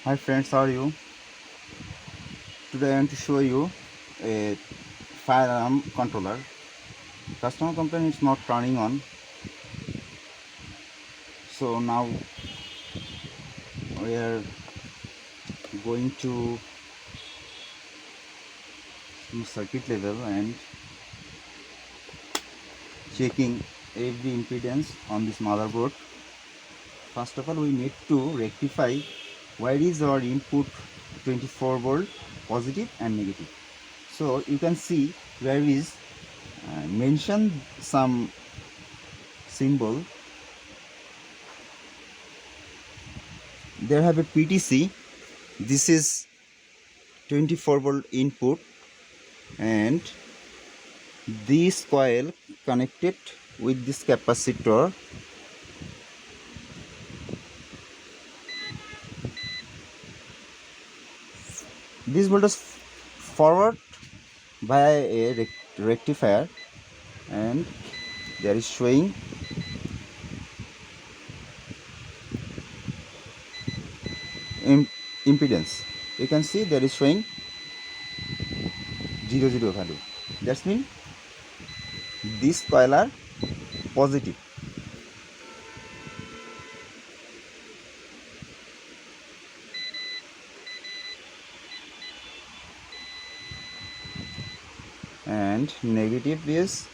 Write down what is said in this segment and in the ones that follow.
Hi friends, how are you? Today I want to show you a firearm controller. Customer complaint is not turning on. So now we are going to circuit level and checking every impedance on this motherboard. First of all, we need to rectify where is our input 24 volt positive and negative. So you can see where is mention some symbol. There have a PTC. This is 24 volt input and this coil connected with this capacitor. This voltage forward via a rectifier and there is showing impedance. You can see there is showing 0 value. That means this coil are positive. And negative is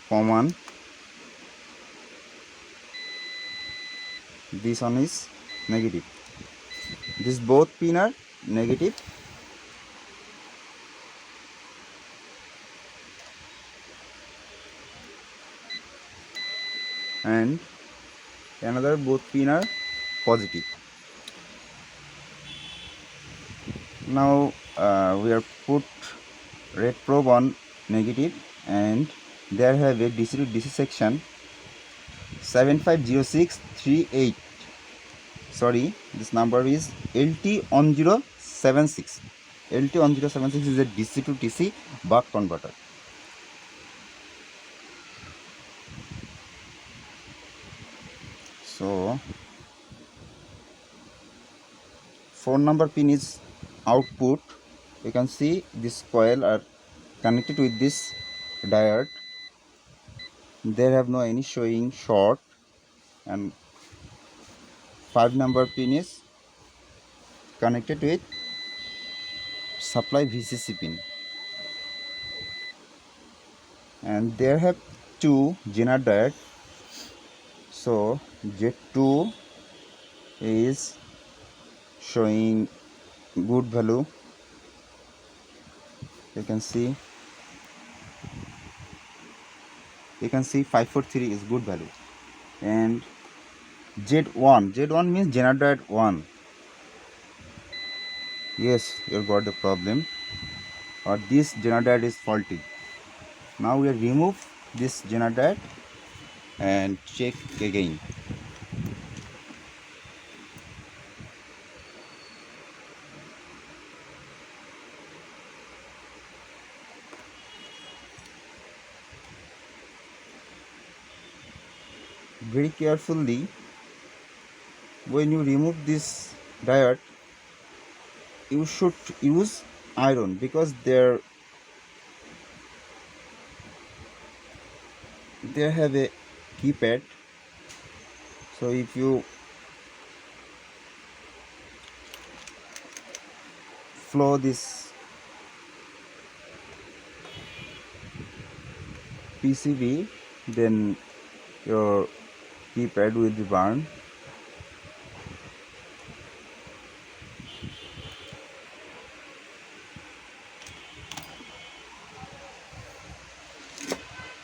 common. This one is negative. This both pin are negative and another both pin are positive. Now we are put red probe on negative and there have a DC to DC section 750638. Sorry, this number is LT1076. LT1076 is a DC to DC buck converter. So 4 number pin is output. You can see this coil are connected with this diode. There have no any showing short, and 5 number pin is connected with supply VCC pin, and there have two Zener diode. So Z2 is showing good value. You can see 543 is good value, and Z1 means Zener diode 1. Yes, you got the problem, or this Zener diode is faulty. Now we remove this Zener diode and check again. Very carefully, when you remove this diode, you should use iron because they have a keypad. So if you flow this PCB, then your keypad will be burned.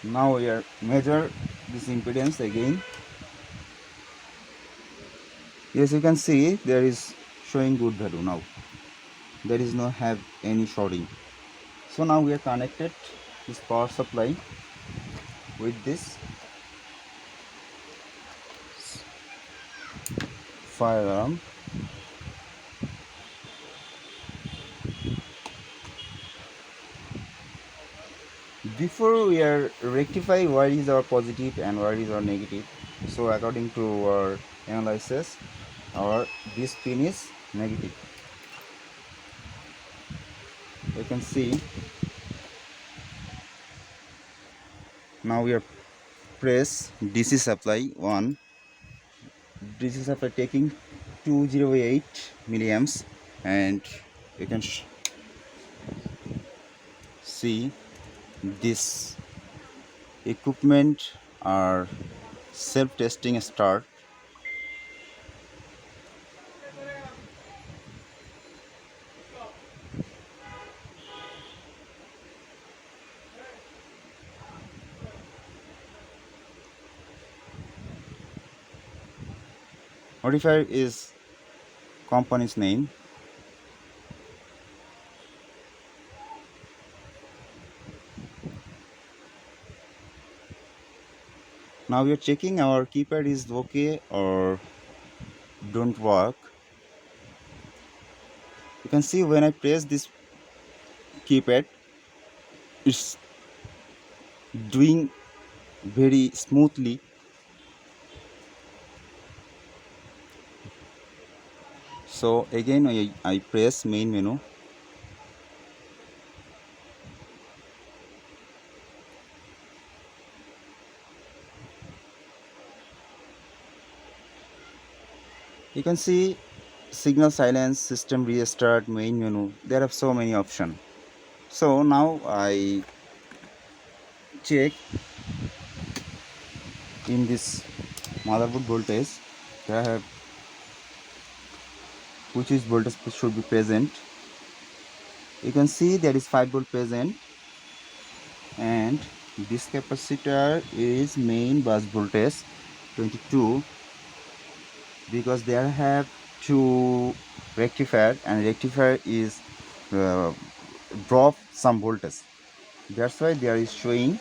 Now we are measure this impedance again. Yes, you can see there is showing good value now. There is no have any shorting. So now we are connected this power supply with this firearm. Before we are rectify where is our positive and where is our negative, so according to our analysis, or this pin is negative. You can see now we are press DC supply 1. DC supply taking 208 milliamps, and you can see this equipment are self-testing start. Notifier is company's name. Now we are checking our keypad is okay or don't work. You can see when I press this keypad, it's doing very smoothly. So again I press main menu. You can see signal silence, system restart, main menu. There are so many options. So now I check in this motherboard voltage. There I have which is voltage should be present. You can see there is 5 volt present, and this capacitor is main bus voltage 22, because there have two rectifier, and rectifier is drop some voltage. That's why there is showing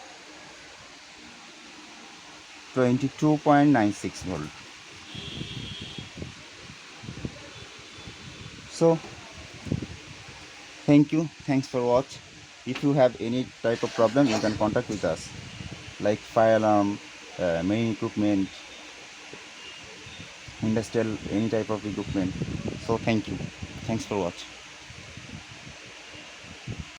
22.96 volt. So thanks for watch. If you have any type of problem, you can contact with us, like fire alarm, main equipment, industrial, any type of equipment. So thanks for watch.